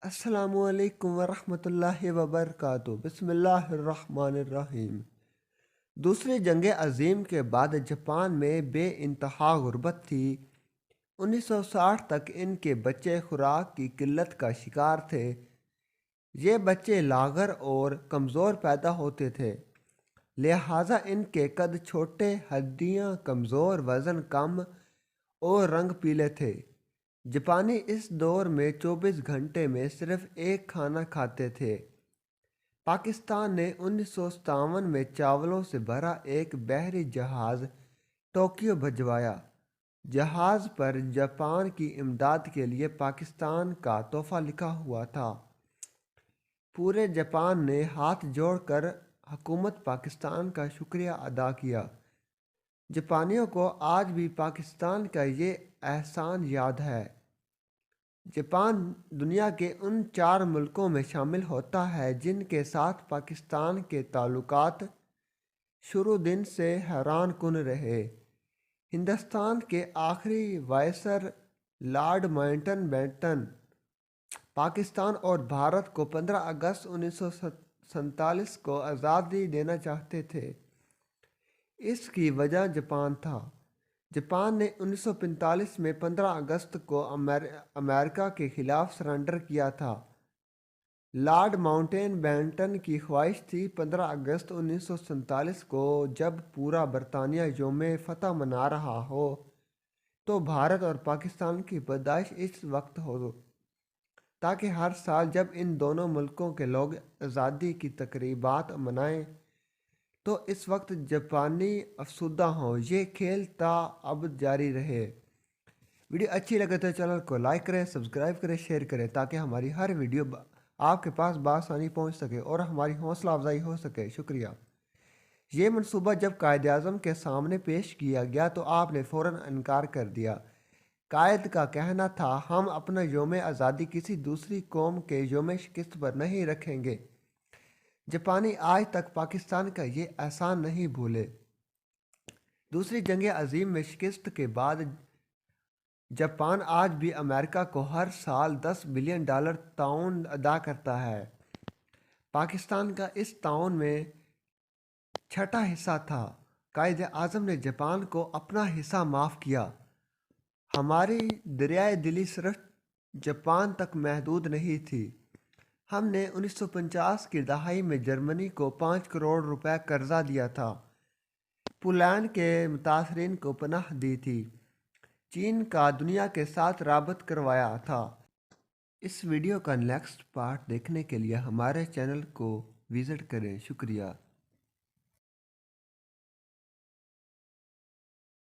अस्सलामुअलैकुम वरहमतुल्लाहि वबरकातुहू। बिस्मिल्लाहिर्रहमानिर्रहीम। दूसरी जंग अज़ीम के बाद जापान में बेइंतहा गुर्बत थी। 1960 तक इनके बच्चे खुराक की किल्लत का शिकार थे। ये बच्चे लागर और कमज़ोर पैदा होते थे, लिहाजा इनके कद छोटे, हड्डियाँ कमज़ोर, वज़न कम और रंग पीले थे। जापानी इस दौर में 24 घंटे में सिर्फ एक खाना खाते थे। पाकिस्तान ने 1957 में चावलों से भरा एक बहरी जहाज़ टोक्यो भिजवाया। जहाज़ पर जापान की इमदाद के लिए पाकिस्तान का तोहफा लिखा हुआ था। पूरे जापान ने हाथ जोड़कर हुकूमत पाकिस्तान का शुक्रिया अदा किया। जापानियों को आज भी पाकिस्तान का ये एहसान याद है। जापान दुनिया के उन 4 मुल्कों में शामिल होता है जिनके साथ पाकिस्तान के ताल्लुकात शुरू दिन से हैरान कुन रहे। हिंदुस्तान के आखिरी वायसर लॉर्ड माउंटबेटन पाकिस्तान और भारत को 15 अगस्त 1947 को आज़ादी देना चाहते थे। इसकी वजह जापान था। जापान ने 1945 में 15 अगस्त को अमेरिका के खिलाफ सरेंडर किया था। लॉर्ड माउंटबेटन की ख्वाहिश थी 15 अगस्त 1947 को जब पूरा बरतानिया यौम फतह मना रहा हो तो भारत और पाकिस्तान की पैदाइश इस वक्त हो, ताकि हर साल जब इन दोनों मुल्कों के लोग आज़ादी की तकरीबात मनाएं तो इस वक्त जापानी अफसुदा हों। ये खेल ता अब जारी रहे। वीडियो अच्छी लगे तो चैनल को लाइक करें, सब्सक्राइब करें, शेयर करें ताकि हमारी हर वीडियो आपके पास बआसानी पहुंच सके और हमारी हौसला अफजाई हो सके। शुक्रिया। ये मंसूबा जब कायद आज़म के सामने पेश किया गया तो आपने फ़ौरन इनकार कर दिया। कायद का कहना था, हम अपना यौम आज़ादी किसी दूसरी कौम के यौम शिकस्त पर नहीं रखेंगे। जापानी आज तक पाकिस्तान का ये एहसान नहीं भूले। दूसरी जंग अज़ीम में शिकस्त के बाद जापान आज भी अमेरिका को हर साल $10 बिलियन ताउन अदा करता है। पाकिस्तान का इस ताउन में छठा हिस्सा था। कायद आज़म ने जापान को अपना हिस्सा माफ़ किया। हमारी दरियाए दिली सिर्फ जापान तक महदूद नहीं थी। हमने 1950 की दहाई में जर्मनी को 5 करोड़ रुपए कर्जा दिया था। पोलैंड के मुतासरीन को पनाह दी थी। चीन का दुनिया के साथ राबत करवाया था। इस वीडियो का नेक्स्ट पार्ट देखने के लिए हमारे चैनल को विज़िट करें। शुक्रिया।